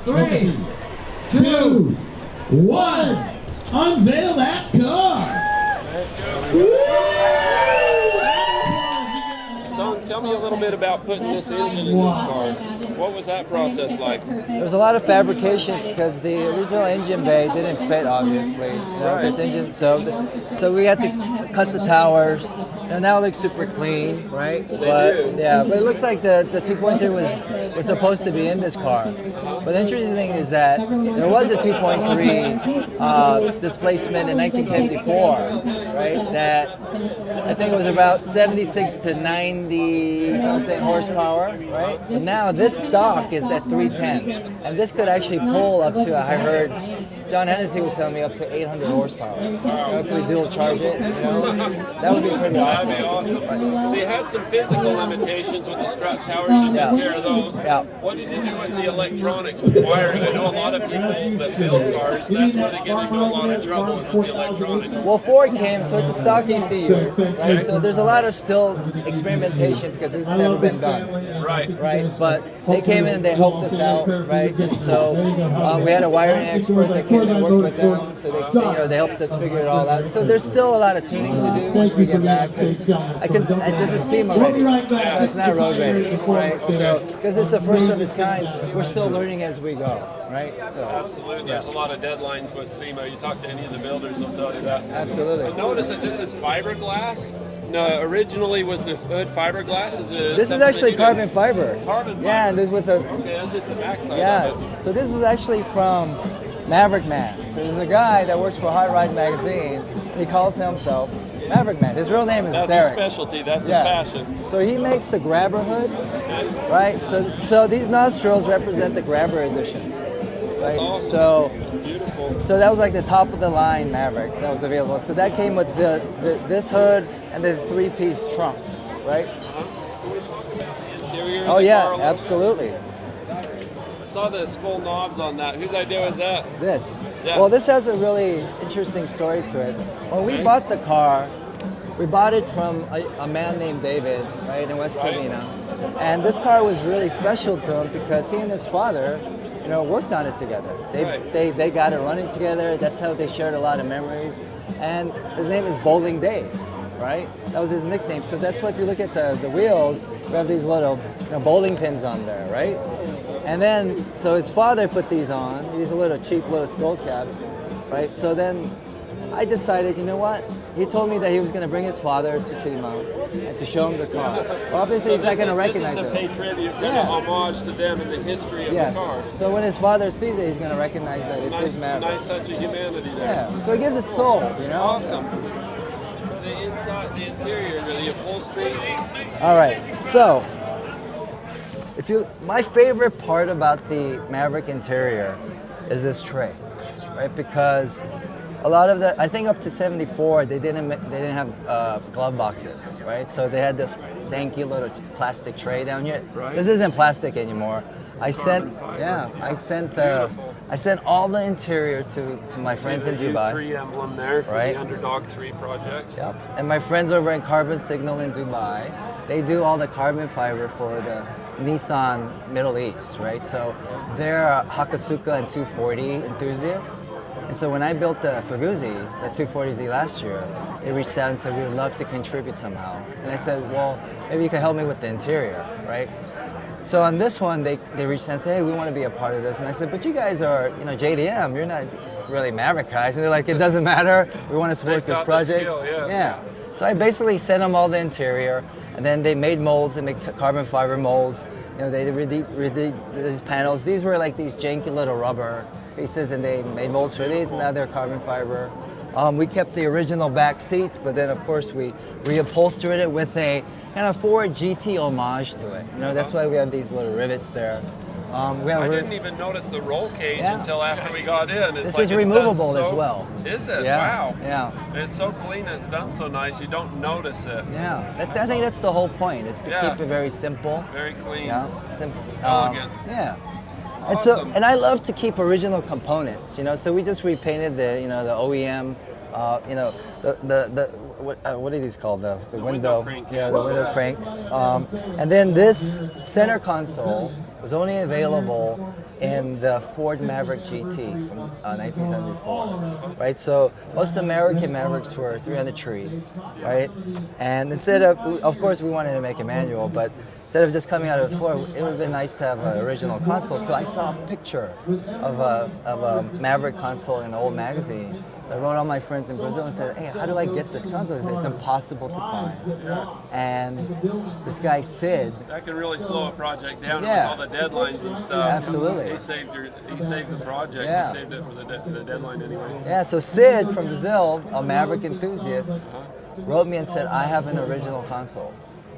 3, 2, 1. Unveil that car. Sung, tell me a little bit about putting this engine in this car. What was that process like? There was a lot of fabrication because the original engine bay didn't fit, obviously. This engine, so we had to cut the towers. And now it looks super clean, right? But it looks like the 2.3 was supposed to be in this car. But the interesting thing is that there was a 2.3 displacement in 1974, right? That I think it was about 76 to 90 something horsepower, right? But now this stock is at 310, and this could actually pull up to, I heard John Hennessy was telling me, up to 800 horsepower. If we dual charge it, that would be pretty awesome. That'd be awesome. So you had some physical limitations with the strut towers. You took care of those. What did you do with the electronics, with wiring? I know a lot of people that build cars, that's where they get into a lot of trouble is with the electronics. Well, Ford came, so it's a stock ECU, right? So there's a lot of still experimentation because this has never been done. Right. But they came in and they helped us out, right? And so we had a wiring expert that came and worked with them, so they helped us figure it all out. So there's still a lot of tuning to do once we get back. This is SEMA ready, it's not road ready, right? So because it's the first of its kind, we're still learning as we go, right? So, absolutely, there's a lot of deadlines with SEMA. You talk to any of the builders, they'll tell you that. Absolutely. But notice that this is fiberglass. No, originally was the hood fiberglass. This is actually carbon fiber. Carbon fiber. Yeah, and this with the. Okay, that's just the backside. Yeah. Of it. So this is actually from Maverick Man. So there's a guy that works for Hot Rod Magazine, and he calls himself Maverick Man. His real name is Derek. That's his specialty. That's his passion. So he makes the grabber hood, right? So these nostrils represent the grabber edition. Right? That's awesome. So it's beautiful. So that was like the top of the line Maverick that was available. So that came with this hood and the 3-piece trunk, right? Interior. Oh yeah, absolutely. I saw the skull knobs on that. Whose idea was that? This. Yeah. Well, this has a really interesting story to it. When we bought the car, we bought it from a man named David, right, in West Covina. And this car was really special to him because he and his father, worked on it together. They got it running together. That's how they shared a lot of memories. And his name is Bowling Dave, right? That was his nickname. So that's why if you look at the wheels, we have these little bowling pins on there, right? And then, so his father put these on, these little cheap little skull caps, right? So then I decided, you know what? He told me that he was going to bring his father to SEMA and to show him the car. Well, obviously, he's not going to recognize it. This is to pay tribute, kind of homage to them in the history of the car. So when his father sees it, he's going to recognize that it's his Maverick. Nice touch of humanity there. Yeah, so it gives it soul, Awesome. So the inside, the interior, the upholstery. All right, so my favorite part about the Maverick interior is this tray, right? Because a lot of I think up to 74, they didn't have glove boxes, right? So they had this danky little plastic tray down here. Right. This isn't plastic anymore. I sent all the interior to my friends in Dubai. 3 emblem there for right? the Underdog 3 project. Yep. And my friends over in Carbon Signal in Dubai, they do all the carbon fiber for the Nissan Middle East, right? So they're Hakosuka and 240 enthusiasts. And so when I built the Faguzi, the 240Z last year, they reached out and said, we would love to contribute somehow. And I said, well, maybe you could help me with the interior, right? So on this one, they reached out and said, hey, we want to be a part of this. And I said, but you guys are, JDM, you're not really Maverick guys. And they're like, it doesn't matter. We want to support this project. Yeah. So I basically sent them all the interior, and then they made molds. They made carbon fiber molds. They redid these panels. These were like these janky little rubber pieces, and they made molds for these, and now they're carbon fiber. We kept the original back seats, but then of course we reupholstered it with a kind of Ford GT homage to it. That's why we have these little rivets there. I didn't even notice the roll cage until after we got in. This is removable as well. Is it? Yeah. Wow. Yeah. It's so clean. It's done so nice. You don't notice it. Yeah. I think that's the whole point. Is to keep it very simple. Very clean. Yeah. Simple. Elegant. Yeah. Awesome. And I love to keep original components. So we just repainted the the OEM. What are these called? The window. Crank. Yeah, the window cranks. And then this center console was only available in the Ford Maverick GT from 1974, right? So most American Mavericks were 300 tree, right? And instead of course, we wanted to make a manual, but instead of just coming out of the Ford, it would have been nice to have an original console. So I saw a picture of a Maverick console in an old magazine. So I wrote all my friends in Brazil and said, hey, how do I get this console? They said, it's impossible to find. And this guy, Sid. That can really slow a project down Yeah. with all the deadlines and stuff. Absolutely. He saved the project. Yeah. He saved it for the deadline anyway. Yeah, so Sid from Brazil, a Maverick enthusiast, wrote me and said, I have an original console.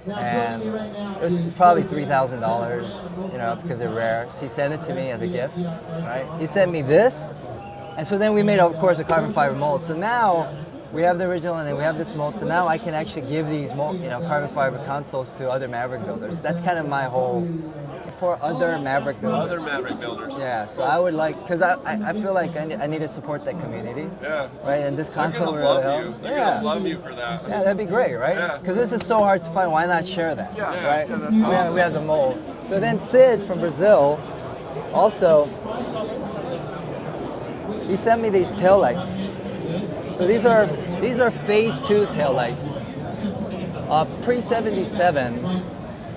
And it was probably $3,000, you know, because they're rare. So he sent it to me as a gift, right? He sent me this, and so then we made, of course, a carbon fiber mold. So now we have the original, and then we have this mold. So now I can actually give these mold, you know, carbon fiber consoles to other Maverick builders. That's kind of my whole, for other Maverick builders. Other Maverick builders. Yeah, so I would like, because I feel like I need to support that community. Yeah. Right, and this They're console gonna will really love you. help. They're Yeah. gonna love you for that. Yeah, that'd be great, right? Yeah. Because this is so hard to find. Why not share that? Yeah. Right? Yeah, that's We have the mold. So then Sid from Brazil, also, he sent me these taillights. So these are phase 2 taillights. Pre-77,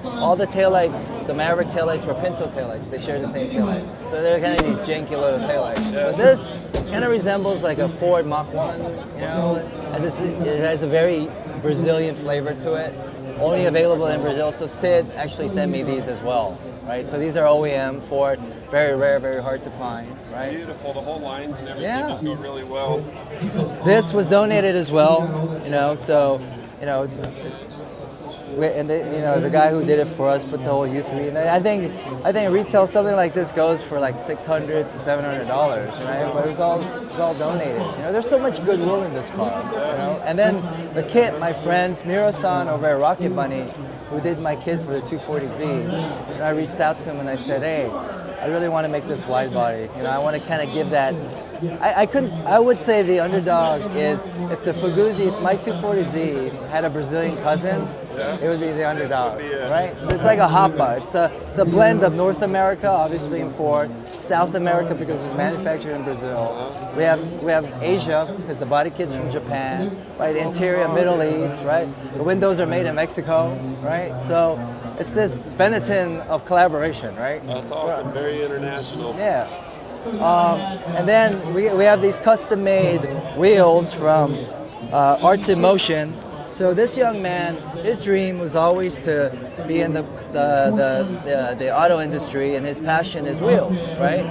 all the taillights, the Maverick taillights were Pinto taillights. They share the same taillights. So they're kind of these janky little taillights. But this kind of resembles like a Ford Mach 1, you know, it has a very Brazilian flavor to it. Only available in Brazil. So Sid actually sent me these as well, right? So these are OEM Ford, very rare, very hard to find, right? Beautiful. The whole lines and everything Yeah. just go really well. This was donated as well, you know, so, you know, the guy who did it for us put the whole U3 in there. I think retail something like this goes for like $600 to $700, right? But it's all donated. You know, there's so much goodwill in this car, you know. And then the kit, my friends, Miro-san over at Rocket Bunny, who did my kit for the 240Z, and I reached out to him and I said, hey, I really want to make this wide body. You know, I want to kind of give that. I would say the Underdog is, if my 240Z had a Brazilian cousin, it would be the Underdog, right? So it's like a Hoppa. It's a blend of North America, obviously in Ford, South America because it's manufactured in Brazil. We have Asia because the body kit's from Japan, right? Interior, Middle East, right? The windows are made in Mexico, right? So it's this Benetton of collaboration, right? That's awesome. Very international. Yeah. And then we have these custom-made wheels from Arts in Motion. So this young man, his dream was always to be in the auto industry, and his passion is wheels, right?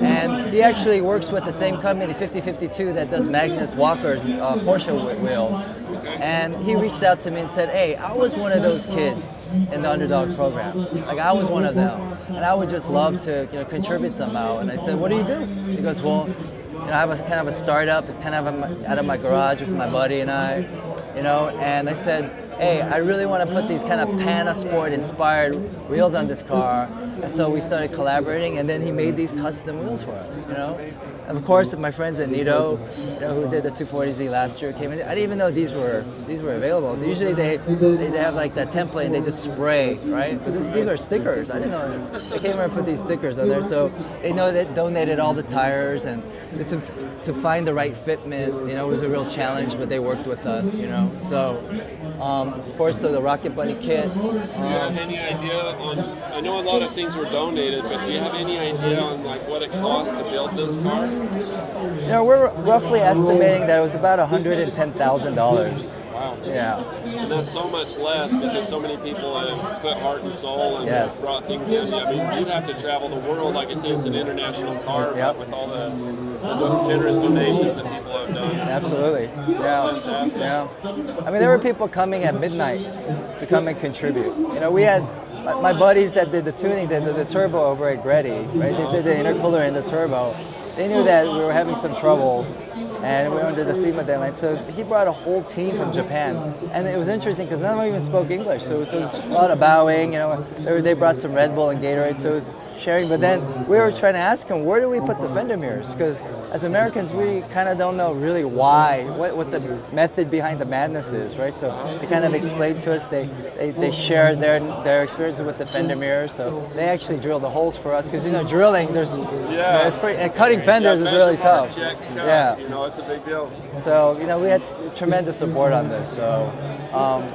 And he actually works with the same company, 5052, that does Magnus Walker's Porsche wheels. And he reached out to me and said, hey, I was one of those kids in the Underdog program. Like, I was one of them. And I would just love to, you know, contribute somehow. And I said, what do you do? He goes, well, you know, I have a kind of a startup. It's kind of out of my garage with my buddy and I, you know. And I said, hey, I really want to put these kind of Panasport inspired wheels on this car. And so we started collaborating, and then he made these custom wheels for us, you know. And of course, my friends at Nito, you know, who did the 240Z last year, came in. I didn't even know these were available. Usually they have like that template and they just spray, right? But these are stickers. I didn't know. They came over and put these stickers on there, so they know that donated all the tires, and to find the right fitment, you know, was a real challenge. But they worked with us, you know. So, of course, so the Rocket Bunny kit. Do you have any idea on? I know a lot of things were donated, but do you have any idea on like what it cost to build this car? You know, we're roughly estimating that it was about $110,000. Wow. Yeah. And that's so much less because so many people have put heart and soul and Yes. brought things in. I mean, you'd have to travel the world. Like I said, it's an international car, Yep. but with all the generous donations that people have done. Absolutely. Yeah. fantastic. Yeah. I mean, there were people coming at midnight to come and contribute. You know, we had my buddies that did the tuning, did the turbo over at Greddy, right? They did the intercooler and the turbo. They knew that we were having some troubles, and we were under the SEMA deadline. So he brought a whole team from Japan, and it was interesting because none of them even spoke English. So it was a lot of bowing. They brought some Red Bull and Gatorade, so it was sharing. But then we were trying to ask him, where do we put the fender mirrors? Because as Americans, we kind of don't know really why, what the method behind the madness is, right? So they kind of explained to us. They shared their experiences with the fender mirrors. So they actually drilled the holes for us because drilling it's pretty, and cutting fenders is really tough. Yeah, it's a big deal. So we had tremendous support on this. So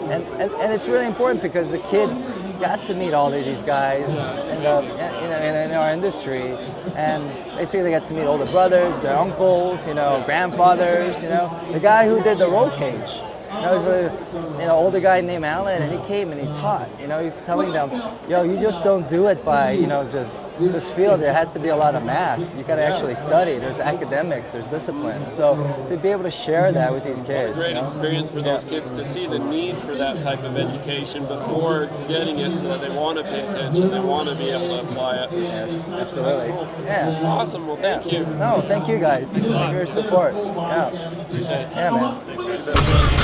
and it's really important because the kids got to meet all of these guys in our industry, and basically they got to meet older brothers, their uncles, grandfathers. The guy who did the roll cage. There was a older guy named Alan, and he came and he taught. He's telling them, you just don't do it by just feel. There has to be a lot of math. You got to actually study. There's academics. There's discipline. So to be able to share that with these kids, Great experience for those kids to see the need for that type of education before getting it, so that they want to pay attention. They want to be able to apply it. Yes, absolutely. That's cool. Awesome. Well, thank you. No, thank you guys. Thank you for your support. Yeah. Yeah, man.